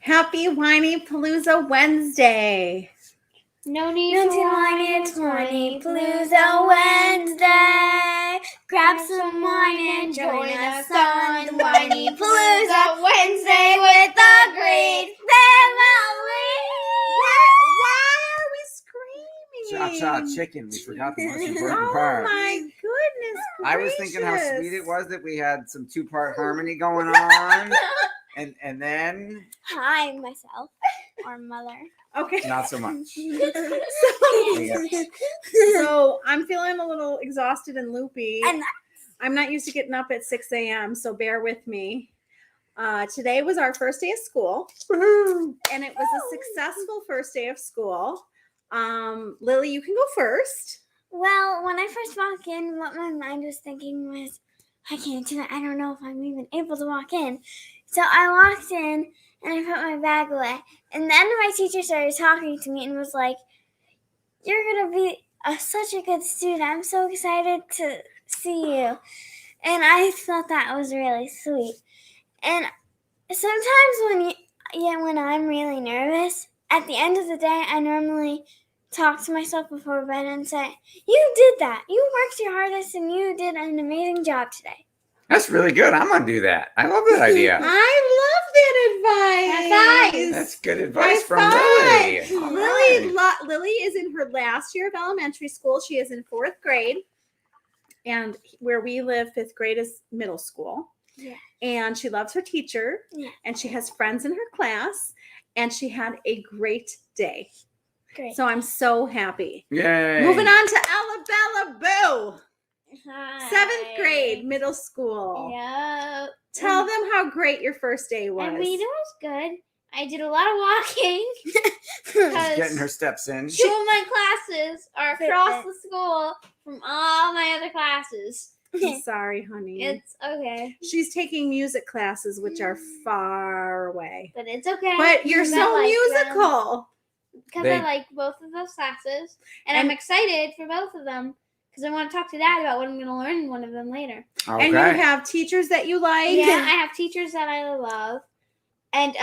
Happy Whinypaluza Wednesday. No need to whine, it's Whinypaluza Wednesday. Grab some wine and join us on Whinypaluza Wednesday with the great family. Why are we screaming? Cha-cha chicken. We forgot the most important part. Oh my goodness gracious. I was thinking how sweet it was that we had some two-part harmony going on. And then... Hi, myself, or mother. Okay. Not so much. So I'm feeling a little exhausted and loopy. And I'm not used to getting up at 6 a.m., so bear with me. Today was our first day of school, and it was a successful first day of school. Lily, you can go first. well, when I first walked in, what my mind was thinking was, I can't do it. I don't know if I'm even able to walk in. So I walked in and I put my bag away. And then my teacher started talking to me and was like, you're going to be such a good student. I'm so excited to see you. And I thought that was really sweet. And sometimes when I'm really nervous, at the end of the day, I normally talk to myself before bed and say, you did that. You worked your hardest and you did an amazing job today. That's really good. I'm going to do that. I love that idea. I love that advice. That's good advice from High Lily. five. All right. Lily is in her last year of elementary school. She is in 4th grade. And where we live, 5th grade is middle school. Yeah. And she loves her teacher. Yeah. And she has friends in her class. And she had a great day. Great. So I'm so happy. Yay. Moving on to Alabella Boo. Hi. 7th grade, middle school. Yep. Tell them how great your first day was. I mean, it was good. I did a lot of walking. She's getting her steps in. 2 of my classes are across the school from all my other classes. I'm sorry, honey. It's okay. She's taking music classes, which are far away. But it's okay. But you're so musical. Because I like both of those classes. And I'm excited for both of them. Because I want to talk to Dad about what I'm going to learn in one of them later. Okay. And you have teachers that you like. Yeah, I have teachers that I love. And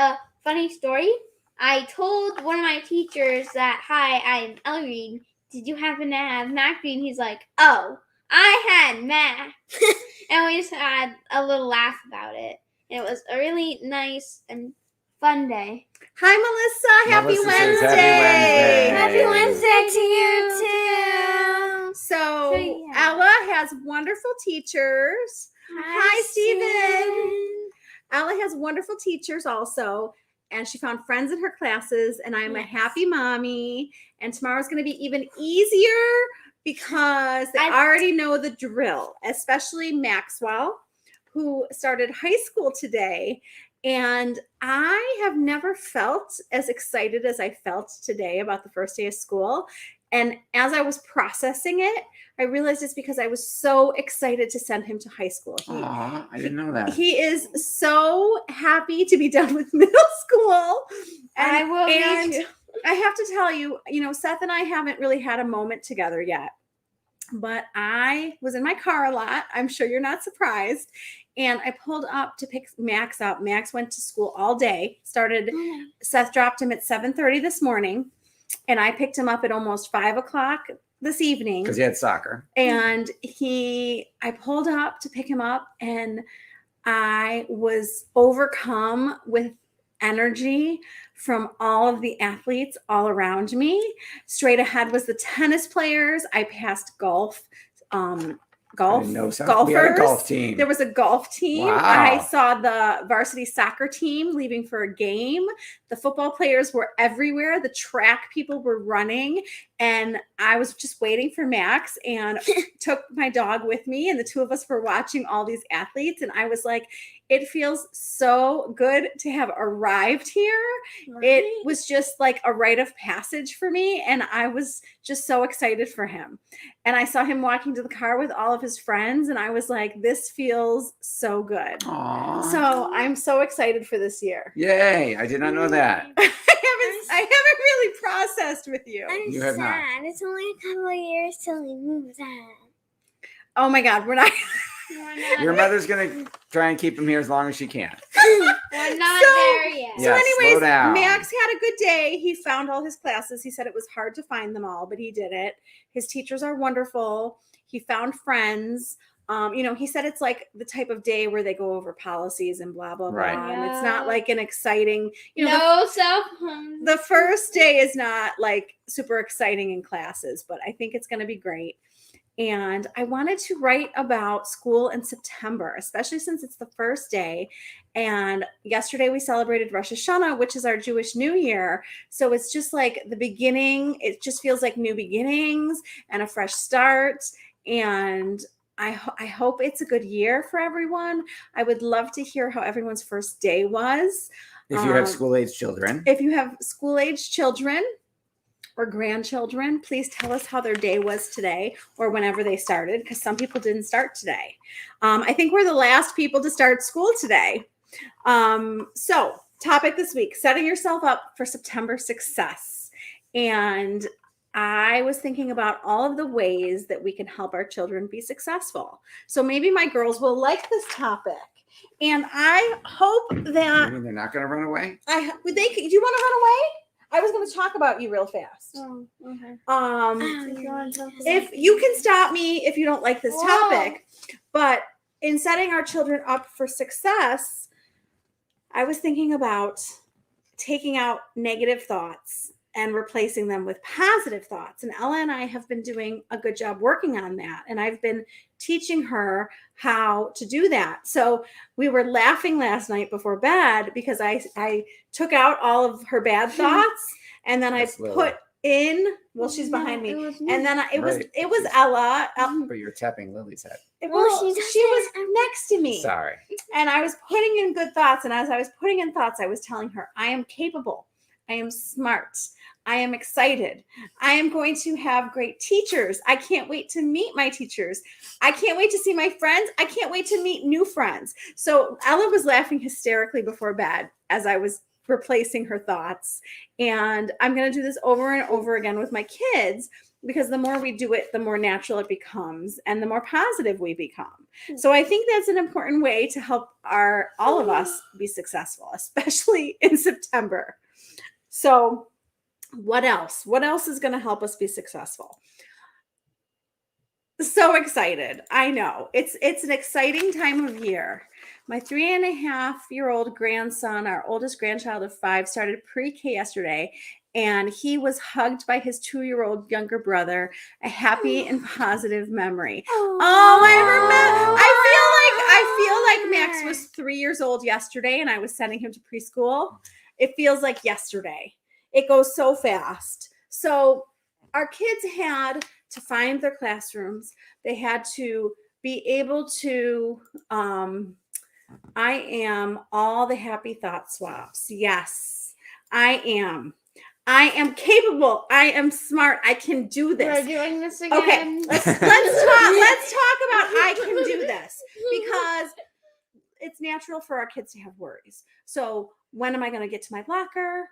funny story, I told one of my teachers that, hi, I'm Ellery. Did you happen to have math? And he's like, oh, I had math. And we just had a little laugh about it. And it was a really nice and fun day. Hi, Melissa. Happy Melissa says Wednesday. Happy Wednesday. Happy Wednesday to you, too. So, yeah. Ella has wonderful teachers. Hi, Steven. Ella has wonderful teachers also. And she found friends in her classes. And I'm a happy mommy. And tomorrow's going to be even easier because they already know the drill, especially Maxwell, who started high school today. And I have never felt as excited as I felt today about the first day of school. And as I was processing it, I realized it's because I was so excited to send him to high school. Aw, I didn't know that. He is so happy to be done with middle school. And I will be too. I have to tell you, Seth and I haven't really had a moment together yet. But I was in my car a lot. I'm sure you're not surprised. And I pulled up to pick Max up. Max went to school all day. Seth dropped him at 7:30 this morning. And I picked him up at almost 5 o'clock this evening. Because he had soccer. And I pulled up to pick him up. And I was overcome with energy from all of the athletes all around me. Straight ahead was the tennis players. I passed golfers. We had a golf team. There was a golf team. Wow. I saw the varsity soccer team leaving for a game. The football players were everywhere. The track people were running. And I was just waiting for Max and took my dog with me. And the two of us were watching all these athletes. And I was like, it feels so good to have arrived here. Right. It was just like a rite of passage for me. And I was just so excited for him. And I saw him walking to the car with all of his friends. And I was like, this feels so good. Aww. So I'm so excited for this year. Yay. I did not know that. I haven't really processed with you. I'm You have sad. not. It's only a couple of years till he moves out. Oh my God, we're not. Your mother's going to try and keep him here as long as she can. We're not there yet. So Yes, slow anyways, down. Max had a good day. He found all his classes. He said it was hard to find them all, but he did it. His teachers are wonderful. He found friends. He said it's like the type of day where they go over policies and blah, blah, blah. Right. And it's not like an exciting, no self-harm. the first day is not like super exciting in classes, but I think it's going to be great. And I wanted to write about school in September, especially since it's the first day. And yesterday we celebrated Rosh Hashanah, which is our Jewish New Year. So it's just like the beginning. It just feels like new beginnings and a fresh start. And I hope it's a good year for everyone. I would love to hear how everyone's first day was. If you have school-age children. If you have school-age children or grandchildren, please tell us how their day was today or whenever they started, because some people didn't start today. I think we're the last people to start school today. So topic this week, setting yourself up for September success. And I was thinking about all of the ways that we can help our children be successful. So maybe my girls will like this topic. And I hope that... You mean they're not going to run away? Do you want to run away? I was going to talk about you real fast. Oh, okay. If you can stop me if you don't like this topic, but in setting our children up for success, I was thinking about taking out negative thoughts and replacing them with positive thoughts. And Ella and I have been doing a good job working on that. And I've been teaching her how to do that. So we were laughing last night before bed because I took out all of her bad thoughts and then I put in, well, she's behind me. And then it was Ella. But you're tapping Lily's head. Well, she was next to me. Sorry. And I was putting in good thoughts. And as I was putting in thoughts, I was telling her, I am capable. I am smart. I am excited. I am going to have great teachers. I can't wait to meet my teachers. I can't wait to see my friends. I can't wait to meet new friends. So Ella was laughing hysterically before bed as I was replacing her thoughts. And I'm going to do this over and over again with my kids, because the more we do it, the more natural it becomes and the more positive we become. So I think that's an important way to help all of us be successful, especially in September. So what else? What else is going to help us be successful? So excited. I know. It's an exciting time of year. My 3.5-year-old grandson, our oldest grandchild of 5, started pre-K yesterday, and he was hugged by his 2-year-old younger brother, a happy and positive memory. I remember. I feel like Max was 3 years old yesterday, and I was sending him to preschool. It feels like yesterday. It goes so fast. So our kids had to find their classrooms. They had to be able to, I am all the happy thought swaps. Yes, I am. I am capable. I am smart. I can do this. We're doing this again. Okay, let's talk about I can do this, because it's natural for our kids to have worries. So when am I going to get to my locker?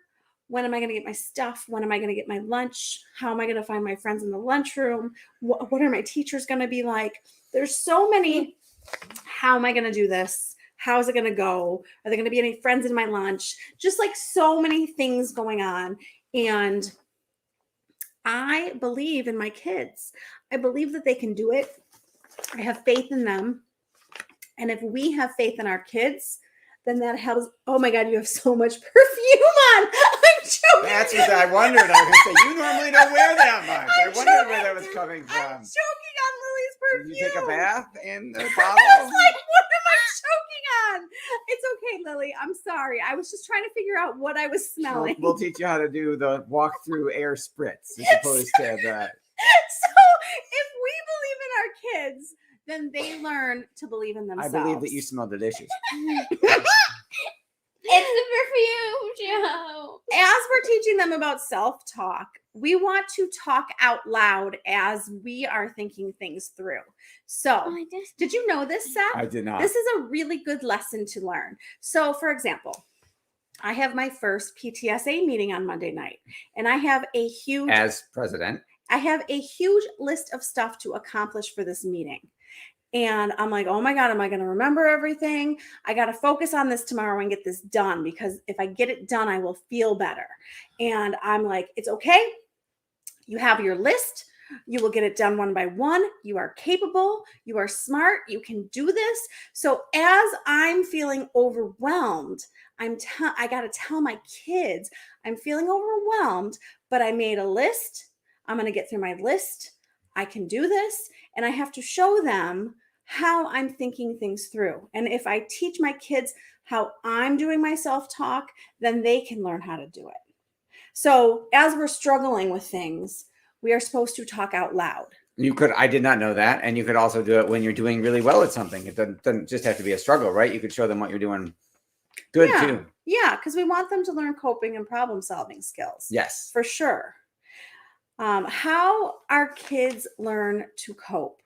When am I going to get my stuff? When am I going to get my lunch? How am I going to find my friends in the lunchroom? What are my teachers going to be like? There's so many. How am I going to do this? How is it going to go? Are there going to be any friends in my lunch? Just like so many things going on. And I believe in my kids. I believe that they can do it. I have faith in them. And if we have faith in our kids, then that helps. Oh my God, you have so much perfume on. I'm joking. That's what I wondered. I was going to say, you normally don't wear that much. I wondered where that was coming from. I'm choking on Lily's perfume. Did you take a bath in the I bottle? was like, what am I choking on? It's okay, Lily. I'm sorry. I was just trying to figure out what I was smelling. We'll teach you how to do the walk-through air spritz as opposed to that. So if we believe in our kids, then they learn to believe in themselves. I believe that you smell delicious. It's the perfume, Joe. As we're teaching them about self-talk, we want to talk out loud as we are thinking things through. So, did you know this, Seth? I did not. This is a really good lesson to learn. So, for example, I have my first PTSA meeting on Monday night, and I have a huge... As president. I have a huge list of stuff to accomplish for this meeting. And I'm like, oh my God, am I going to remember everything? I got to focus on this tomorrow and get this done, because if I get it done, I will feel better. And I'm like, it's okay. You have your list. You will get it done one by one. You are capable. You are smart. You can do this. So as I'm feeling overwhelmed, I got to tell my kids, I'm feeling overwhelmed, but I made a list. I'm going to get through my list. I can do this. And I have to show them how I'm thinking things through. And if I teach my kids how I'm doing my self-talk, then they can learn how to do it. So as we're struggling with things, we are supposed to talk out loud. I did not know that. And you could also do it when you're doing really well at something. It doesn't just have to be a struggle, right? You could show them what you're doing good too. Yeah, because we want them to learn coping and problem solving skills. Yes. For sure. How our kids learn to cope.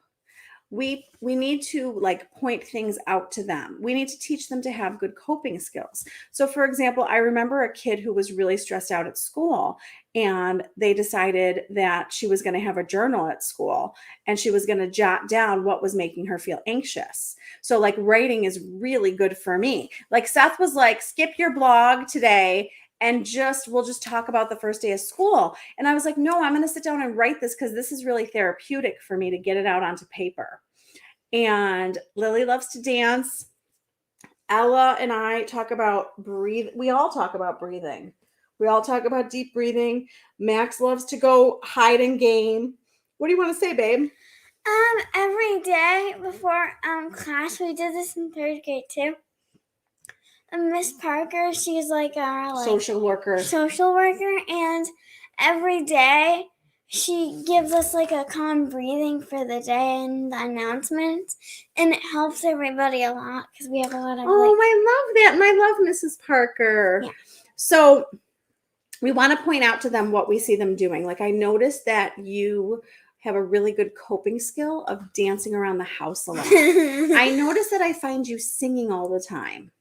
We need to like point things out to them. We need to teach them to have good coping skills. So for example, I remember a kid who was really stressed out at school, and they decided that she was going to have a journal at school, and she was going to jot down what was making her feel anxious. So like writing is really good for me. Like Seth was like, skip your blog today and we'll just talk about the first day of school. And I was like, no, I'm going to sit down and write this, because this is really therapeutic for me to get it out onto paper. And Lily loves to dance. Ella and I talk about breathe. We all talk about breathing. We all talk about deep breathing. Max loves to go hide and game. What do you want to say, babe? Every day before class, we did this in 3rd grade too. Miss Parker, she's like our social worker, and every day she gives us like a calm breathing for the day and the announcements, and it helps everybody a lot because we have a lot of. I love that, and I love Mrs. Parker. Yeah. So we want to point out to them what we see them doing. Like I noticed that you have a really good coping skill of dancing around the house a lot. I noticed that I find you singing all the time.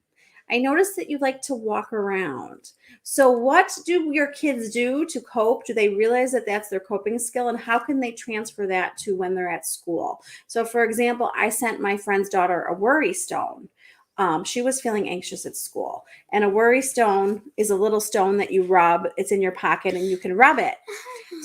I noticed that you like to walk around. So what do your kids do to cope? Do they realize that that's their coping skill? And how can they transfer that to when they're at school? So for example, I sent my friend's daughter a worry stone. She was feeling anxious at school. And a worry stone is a little stone that you rub. It's in your pocket and you can rub it.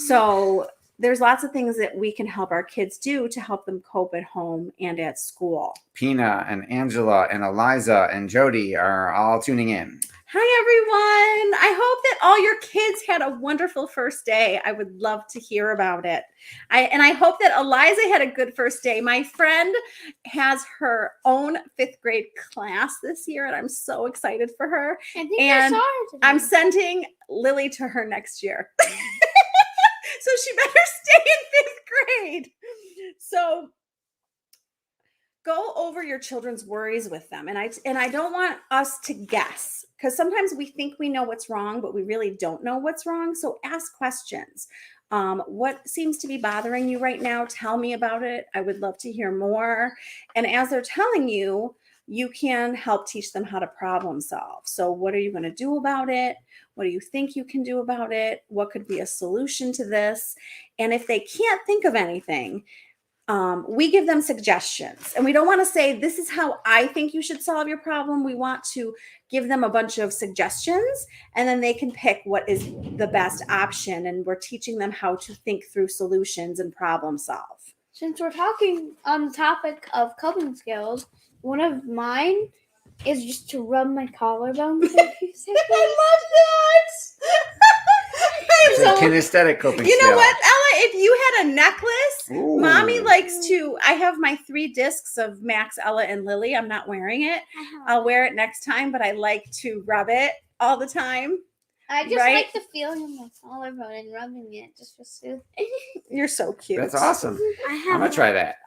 So there's lots of things that we can help our kids do to help them cope at home and at school. Pina and Angela and Eliza and Jody are all tuning in. Hi, everyone. I hope that all your kids had a wonderful first day. I would love to hear about it. I hope that Eliza had a good first day. My friend has her own 5th grade class this year, and I'm so excited for her. I saw her today. I'm sending Lily to her next year. So she better stay in 5th grade. So go over your children's worries with them. And I don't want us to guess, because sometimes we think we know what's wrong, but we really don't know what's wrong. So ask questions. What seems to be bothering you right now? Tell me about it. I would love to hear more. And as they're telling you, you can help teach them how to problem solve. So what are you going to do about it? What do you think you can do about it? What could be a solution to this? And if they can't think of anything, we give them suggestions. And we don't want to say, this is how I think you should solve your problem. We want to give them a bunch of suggestions, and then they can pick what is the best option. And we're teaching them how to think through solutions and problem solve. Since we're talking on the topic of coping skills, one of mine is just to rub my collarbone for a few seconds. I love that. It's a kinesthetic coping You know skill. what, Ella? If you had a necklace, Ooh. Mommy likes to. I have my 3 discs of Max, Ella, and Lily. I'm not wearing it. I'll wear it next time, but I like to rub it all the time. I just Right? like the feeling of my collarbone and rubbing it just for soothing. You're so cute. That's awesome. I I'm have gonna try that.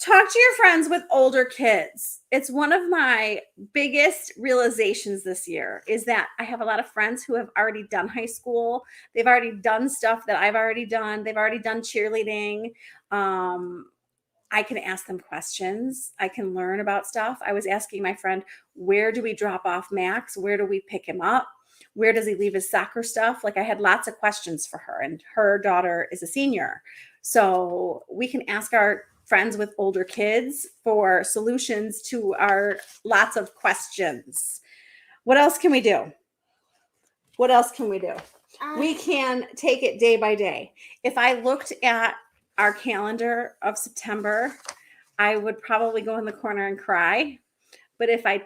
Talk to your friends with older kids. It's one of my biggest realizations this year is that I have a lot of friends who have already done high school. They've already done stuff that I've already done. They've already done cheerleading. I can ask them questions. I can learn about stuff. I was asking my friend, where do we drop off Max? Where do we pick him up? Where does he leave his soccer stuff? Like I had lots of questions for her, and her daughter is a senior. So we can ask our friends with older kids for solutions to our lots of questions. What else can we do? What else can we do? We can take it day by day. If I looked at our calendar of September, I would probably go in the corner and cry. But if I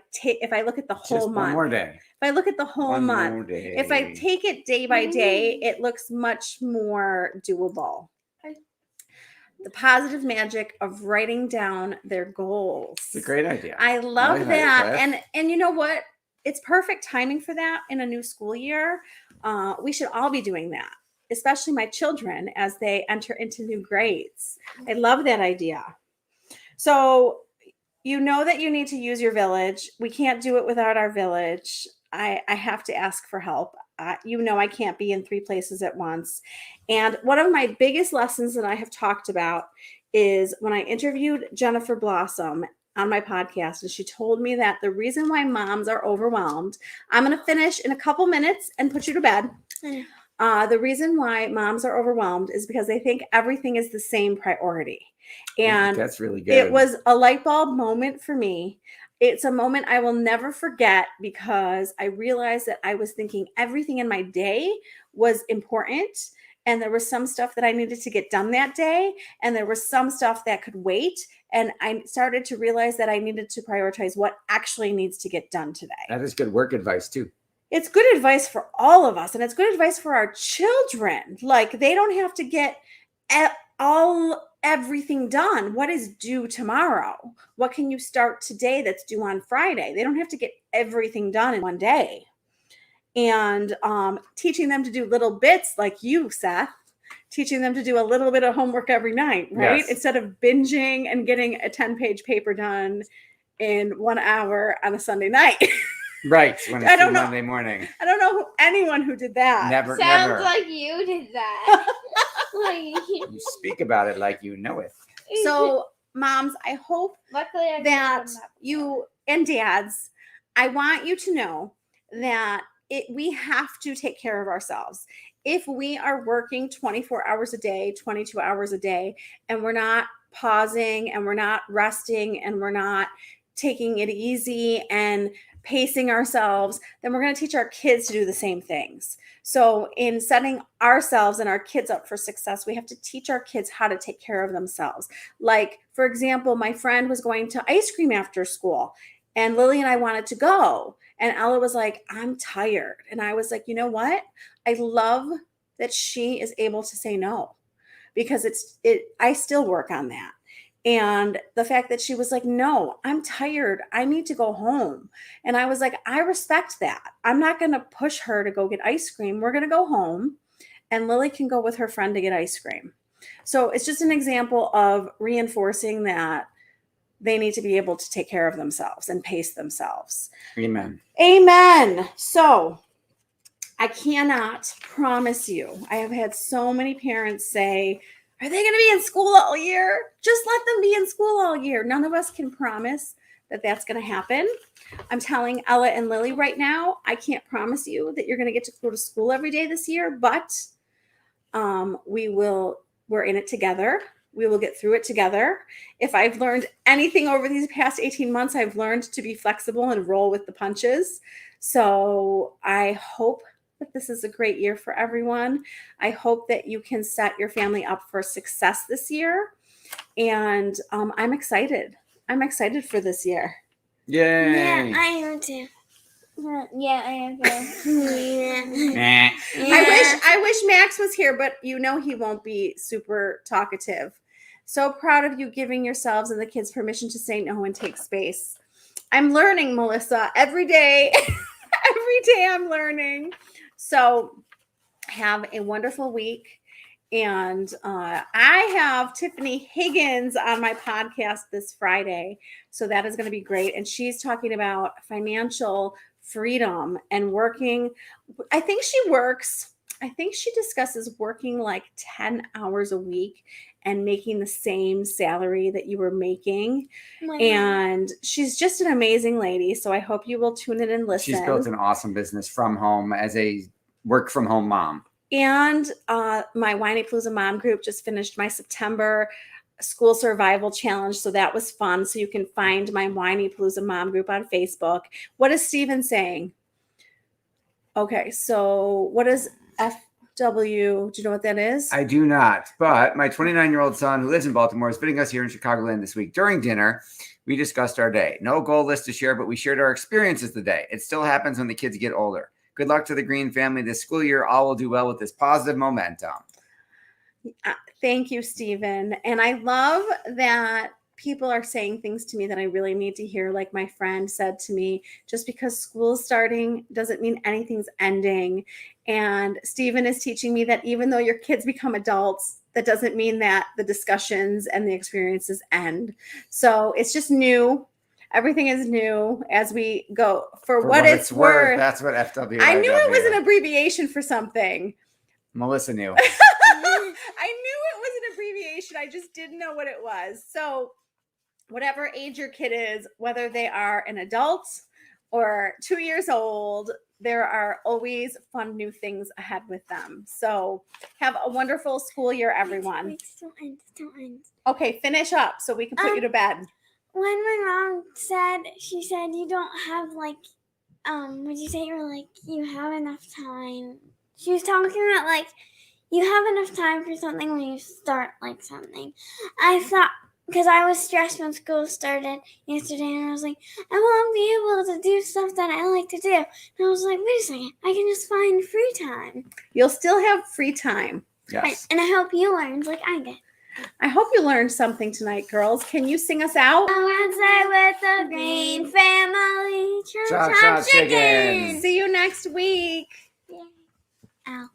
look at the whole Just month, one more day. if I look at the whole One month, more day. if I take it day by day, it looks much more doable. The positive magic of writing down their goals. It's a great idea. I love like that. Cliff. And you know what? It's perfect timing for that in a new school year. We should all be doing that, especially my children as they enter into new grades. I love that idea. So you know that you need to use your village. We can't do it without our village. I have to ask for help. You know, I can't be in 3 places at once. And one of my biggest lessons that I have talked about is when I interviewed Jennifer Blossom on my podcast, and she told me that the reason why moms are overwhelmed, I'm going to finish in a couple minutes and put you to bed. The reason why moms are overwhelmed is because they think everything is the same priority. And that's really good. It was a light bulb moment for me. It's a moment I will never forget because I realized that I was thinking everything in my day was important. And there was some stuff that I needed to get done that day. And there was some stuff that could wait. And I started to realize that I needed to prioritize what actually needs to get done today. That is good work advice too. It's good advice for all of us. And it's good advice for our children. Like they don't have to get everything done. What is due tomorrow? What can you start today that's due on Friday? They don't have to get everything done in one day. And teaching them to do little bits like you, Seth, teaching them to do a little bit of homework every night, right? Yes. Instead of binging and getting a 10-page paper done in 1 hour on a Sunday night. Right. When it's I don't know. Monday morning. I don't know anyone who did that. Never. Sounds like you did that. You speak about it like you know it. So, moms, I hope luckily that you and dads, I want you to know that we have to take care of ourselves. If we are working 24 hours a day, 22 hours a day, and we're not pausing and we're not resting and we're not taking it easy and pacing ourselves, then we're going to teach our kids to do the same things. So in setting ourselves and our kids up for success, we have to teach our kids how to take care of themselves. Like, for example, my friend was going to ice cream after school and Lily and I wanted to go. And Ella was like, I'm tired. And I was like, you know what? I love that she is able to say no because I still work on that. And the fact that she was like, no, I'm tired. I need to go home. And I was like, I respect that. I'm not going to push her to go get ice cream. We're going to go home and Lily can go with her friend to get ice cream. So it's just an example of reinforcing that they need to be able to take care of themselves and pace themselves. Amen. Amen. So I cannot promise you. I have had so many parents say, are they going to be in school all year? Just let them be in school all year. None of us can promise that that's going to happen. I'm telling Ella and Lily right now, I can't promise you that you're going to get to go to school every day this year, but we're in it together. We will get through it together. If I've learned anything over these past 18 months, I've learned to be flexible and roll with the punches. So I hope that this is a great year for everyone. I hope that you can set your family up for success this year. And I'm excited. I'm excited for this year. Yay. Yeah, I am too. Yeah, I am too. Nah. I wish Max was here, but you know he won't be super talkative. So proud of you giving yourselves and the kids permission to say no and take space. I'm learning, Melissa, every day. Every day I'm learning. So have a wonderful week. And I have Tiffany Higgins on my podcast this Friday. So that is going to be great. And she's talking about financial freedom and working. I think she discusses working like 10 hours a week and making the same salary that you were making. And she's just an amazing lady. So I hope you will tune in and listen. She's built an awesome business from home as a work from home mom. And my Whinypaluza mom group just finished my September school survival challenge. So that was fun. So you can find my Whinypaluza mom group on Facebook. What is Steven saying? Okay, so what is FW? Do you know what that is? I do not, but my 29-year-old son who lives in Baltimore is visiting us here in Chicagoland this week. During dinner, we discussed our day. No goal list to share, but we shared our experiences today. It still happens when the kids get older. Good luck to the Green family this school year. All will do well with this positive momentum. Thank you, Stephen. And I love that people are saying things to me that I really need to hear. Like my friend said to me, just because school's starting doesn't mean anything's ending. And Stephen is teaching me that even though your kids become adults, that doesn't mean that the discussions and the experiences end. So it's just new. Everything is new as we go. For what it's worth. That's what FW. I knew it was an abbreviation for something. Melissa knew. I knew it was an abbreviation. I just didn't know what it was. So whatever age your kid is, whether they are an adult or 2 years old, there are always fun new things ahead with them. So have a wonderful school year, everyone. Still end. Okay, finish up so we can put you to bed. When my mom said, she said, you don't have would you say you have enough time? She was talking about you have enough time for something when you start something. I thought, because I was stressed when school started yesterday, and I was like, I won't be able to do stuff that I like to do. And I was like, wait a second, I can just find free time. You'll still have free time. Yes. And I hope you learned like I did. I hope you learned something tonight, girls. Can you sing us out? Wednesday with the Green family. Chop, chop, chicken. See you next week. Ow.